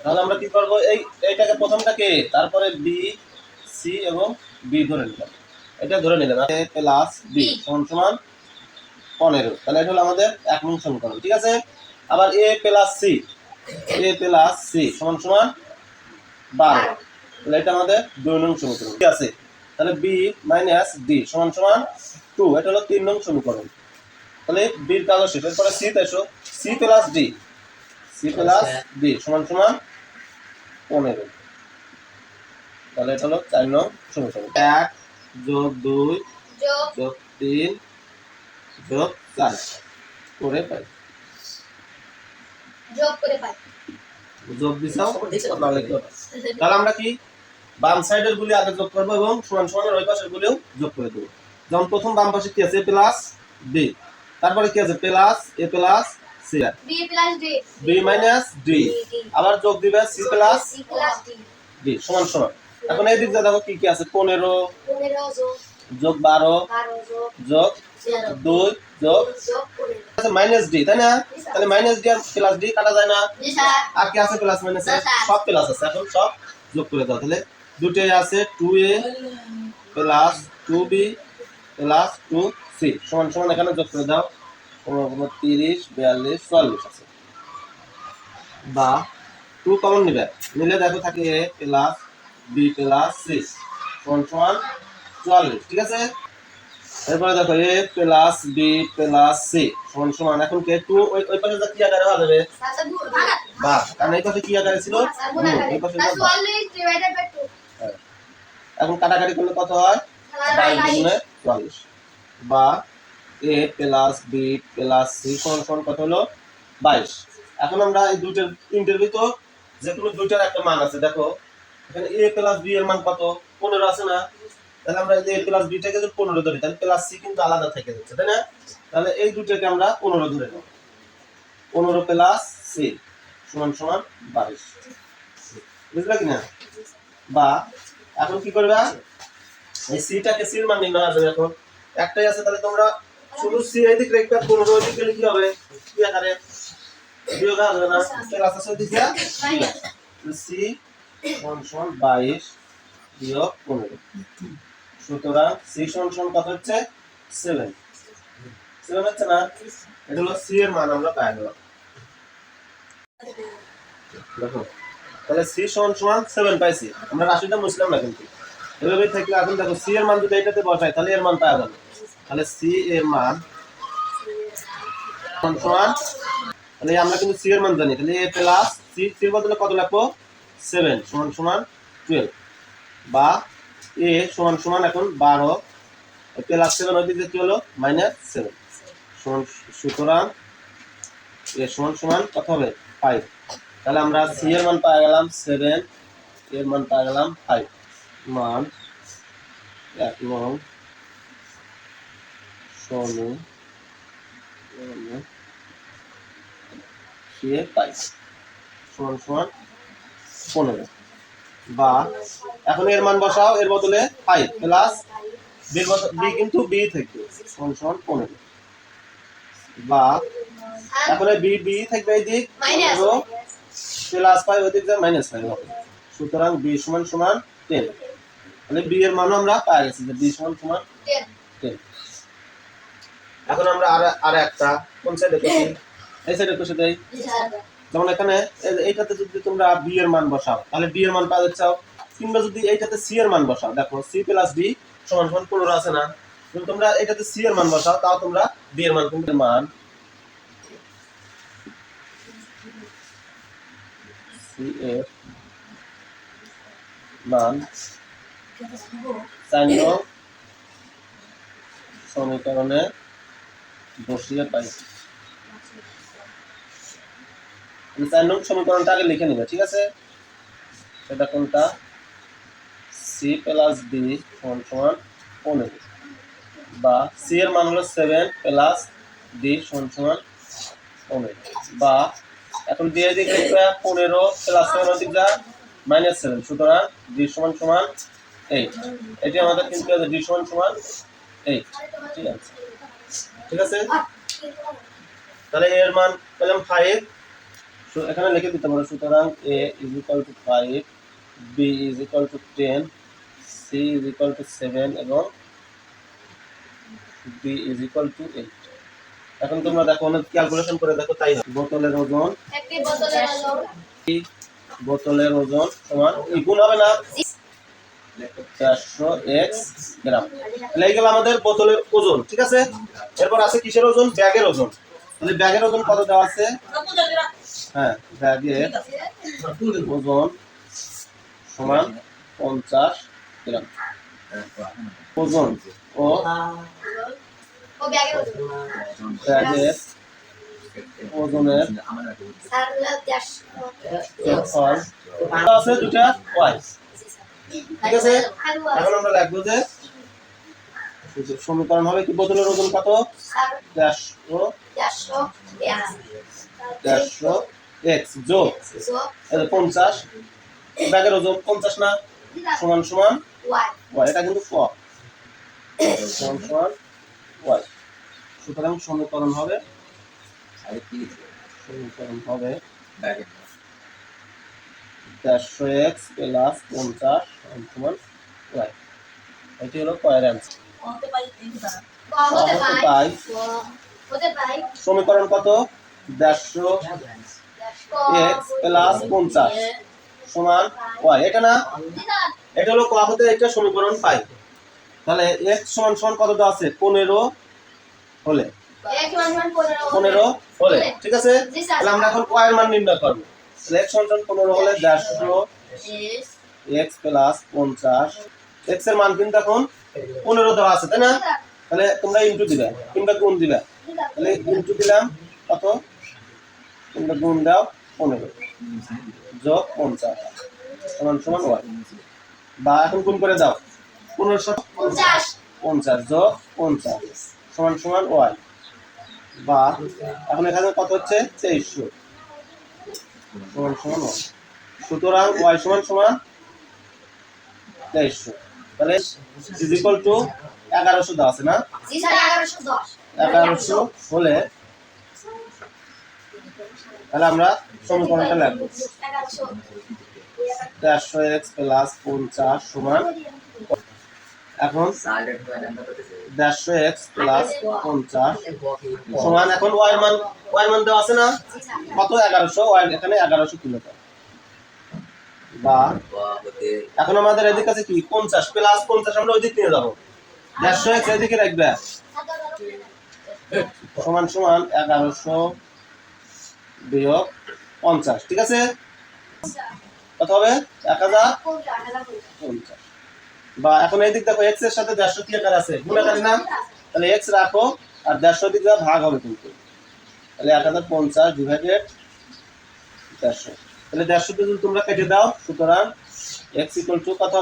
তাহলে আমরা কি করব, এইটাকে প্রথমটাকে তারপরে বি সি এবং বি ধরে নিলাম, এটা ধরে নিলাম a প্লাস বি সমান সমান 15। তাহলে এটা হলো আমাদের 1 নং সমীকরণ, ঠিক আছে। আবার a প্লাস সি সমান সমান 12, তাহলে এটা আমাদের 2 নং সমীকরণ, ঠিক আছে। তাহলে b মাইনাস d সমান সমান 2, এটা হলো 3 নং সমীকরণ। তাহলে বির কাজ শেষ, এরপরে সি তে এসো, সি প্লাস ডি সমান সমান 15, তাহলে এটা হলো 4 নং সমীকরণ। 1 যোগ 2 যোগ 3 যোগ 4 করে পাই, যোগ দিছাও তাহলে কি হবে? তাহলে আমরা কি বাম সাইডের গুলি আগে যোগ করব এবং সমান সমানের ওই পাশের গুলিও যোগ করে দেব। যেমন প্রথম বাম পাশে কি আছে a প্লাস b, তারপরে কি আছে plus a plus c, b minus d, আবার যোগ দিবে c প্লাস d সমান সমান। এখন এই দিক দেখো কি কি আছে, 15 যোগ 12 যোগ 2 যোগ মাইনাস d, তাই না? তাহলে মাইনাস d আর প্লাস d কাটা যায় না, আর কি আছে প্লাস মাইনাস সব প্লাস আছে, এখন সব যোগ করে দাও। তাহলে দুটোই আছে 2a plus 2b plus 2c সমান সমান, এখানে যোগ করে দাও 30 42 44 আছে, বা 2 কমন নিবে, নিলে দেখো থাকে a plus b plus c সমান সমান 44, ঠিক আছে। এরপরে দেখো a plus b plus c সমান সমান, এখন কে 2 ওই পাশে যা কি আকারে হবে বা, কারণ এই পাশে কি আকারে ছিল এই পাশে এখন কাটাকাটি করলে কত হয় 22 বা a plus b plus c সমান সমান কত হলো 22। এখন আমরা এই দুইটার তিনটের ভিতর যে কোনো দুইটার একটা মান আছে, দেখো এখানে a প্লাস b এর মান কত 15 আছে না, তাহলে আমরা এই a প্লাস b টাকে যদি 15 ধরি, তাহলে প্লাস c কিন্তু আলাদা থেকে যাচ্ছে, তাই না? তাহলে এই দুটোকে আমরা 15 ধরে নেব, 15 প্লাস c সমান সমান 22, বুঝলা কিনা? বা এখন কি করবে, এই সিটাকে সির মান নির্ণয় হবে, এখন একটাই আছে, তাহলে তোমরা শুধু সি এই দিক রেখে 15 ওই দিক গেলে কি হবে, কি আকারে বিয়োগ হবে না, প্লাস আছে দিকে সি সমান সমান 22 বিয়োগ 15, সুতরাং সি সমান সমান কত হচ্ছে 7 হচ্ছে না, এটা হলো সি এর মান আমরা পাই গেলাম। দেখো তাহলে সি সমান সমান 7 পাইছি, আমরা রাশিটা মুছলাম না কিন্তু এভাবে থাকলে। এখন দেখো সি এর মান যদি এটাতে বসাই তাহলে এর মান পাওয়া যাবে, তাহলে সি এর মান সমান, তাহলে আমরা কিন্তু সি এর মান জানি, তাহলে a প্লাস সি এর বদলে কত লিখবো 7 সমান সমান 12, বা a সমান সমান এখন 12 প্লাস 7 ওই দিকে কি হলো -7 সমান, সুতরাং a সমান সমান কত হবে 5। তাহলে আমরা সি এর মান পাওয়া গেলাম 7, এর মান পাওয়া গেলাম 5, মান 1 নং সমীকরণে সমান সমান 15, বা এখন এর মান বসাও, এর বদলে 5 প্লাস বি কিন্তু বি থেকে সমান সমান 15, বা এখন বি থাকবে এই দিক প্লাস 5 ওই দিক যায় -5 হবে, সুতরাং বি সমান সমান 10। তাহলে বি এর মানও আমরা পেয়ে গেছি যে বি সমান সমান 10। এখন আমরা আর একটা কোন সাইডে করছি, এই সাইডে কষে দেই। যেমন এখানে এইটাতে যদি তোমরা বি এর মান বসাও তাহলে বি এর মান পাওয়া যাচ্ছে, কিংবা যদি এইটাতে সি এর মান বসাও, দেখো সি প্লাস ডি সমান সমান 15 আছে না, যদি তোমরা এইটাতে সি এর মান বসাও তাও তোমরা বি এর মান কিন্তু মান সি এর মান 4 নং সমীকরণে বসিয়ে পাই। 4 নং সমীকরণটা আগে লিখে নিবে, ঠিক আছে। সেটা কোনটা, সি প্লাস ডি সমান সমান 15, বা সি এর মান হলো 7 প্লাস ডি সমান সমান 15, বা এখন দিয়ে দিকে 15 প্লাস 7 দিক যা -7, সুতরাং ডি সমান সমান 8। এটি আমাদের কিন্তু ডি সমান সমান 8, ঠিক আছে, ঠিক আছে। তাহলে এর মান পেলাম 5 এখানে লিখে দিতে পারো। সুতরাং a is equal to 5, b is equal to 10, c is equal to 7 এবং d is equal to 8। এখন তোমরা দেখো, অনেক ক্যালকুলেশন করে দেখো, তাই না? বোতলের ওজন, একটি বোতলের ওজন সমান এই গুণ হবে না 400 x গ্রাম। তাহলে এই গেল আমাদের বোতলের ওজন, ঠিক আছে। এরপর আছে কিসের ওজন? ব্যাগের ওজন। তাহলে ব্যাগের ওজন কত দেওয়া আছে? হ্যাঁ, ব্যাগের ওজন সমান 50 গ্রাম। ওজন ও ব্যাগের ব্যাগের ওজনের ফল আছে দুটা ওয়াই, ঠিক আছে। এখন আমরা লিখবো যে সমীকরণ হবে কি, বোতলের ওজন কত? 400 x যোগ 50, ব্যাগের ওজন 50 না, সমান সমান y। এটা কিন্তু ক, সমান সমান y। সুতরাং সমীকরণ হবে 400 x প্লাস 50 সমান y। এটি হলো কয়ের অ্যান্সার। সমীকরণ কত? 400 x প্লাস 50 সমান y। এটা না, এটা হলো ক হতে এটা সমীকরণ পাই। তাহলে x সমান সমান কত দেওয়া আছে? 15 হলে, 15 হলে, ঠিক আছে। তাহলে আমরা এখন y এর মান নির্ণয় করব। তাহলে x সমান সমান 15 হলে 400 x প্লাস 50, x এর মান কিন্তু এখন 15 দেওয়া আছে, তাই না? তাহলে তোমরা ইনটু দিবে কিংবা গুণ দিবে। তাহলে ইনটু দিলাম কত, তোমরা গুণ দাও 15 যোগ 50 সমান সমান y। বা এখন গুণ করে দাও 1550 যোগ 50 সমান সমান y। বা এখন এখানে কত হচ্ছে? 2300 সমান সমান y। সুতরাং y সমান সমান 2300। তাহলে ইজ ইকুয়াল টু 1100 দেওয়া আছে না? 1100 হলে তাহলে আমরা সমীকরণটা লিখব 400 x প্লাস 50 সমান, এখন 400 x প্লাস 50 সমান, এখন y এর মান দেওয়া আছে না কত? 1100, y এখানে 1100 কিলোগ্রাম। বা এখন আমাদের এদিক আছে কি 50 প্লাস 50, আমরা ওই দিক নিয়ে যাব। 400 x এদিকে রাখবে সমান সমান 1100 বিয়োগ 50, ঠিক আছে। কত হবে? 1050। বা এখন এই দিক দেখো, x এর সাথে 150 কি আকার আছে? গুণ আকারে না? তাহলে x রাখো আর 150 দিক যা ভাগ হবে কিন্তু। তাহলে 1050 ডিভাইডেড 150। তাহলে 150 যদি তোমরা কেটে দাও, সুতরাং x ইকুয়াল টু কত?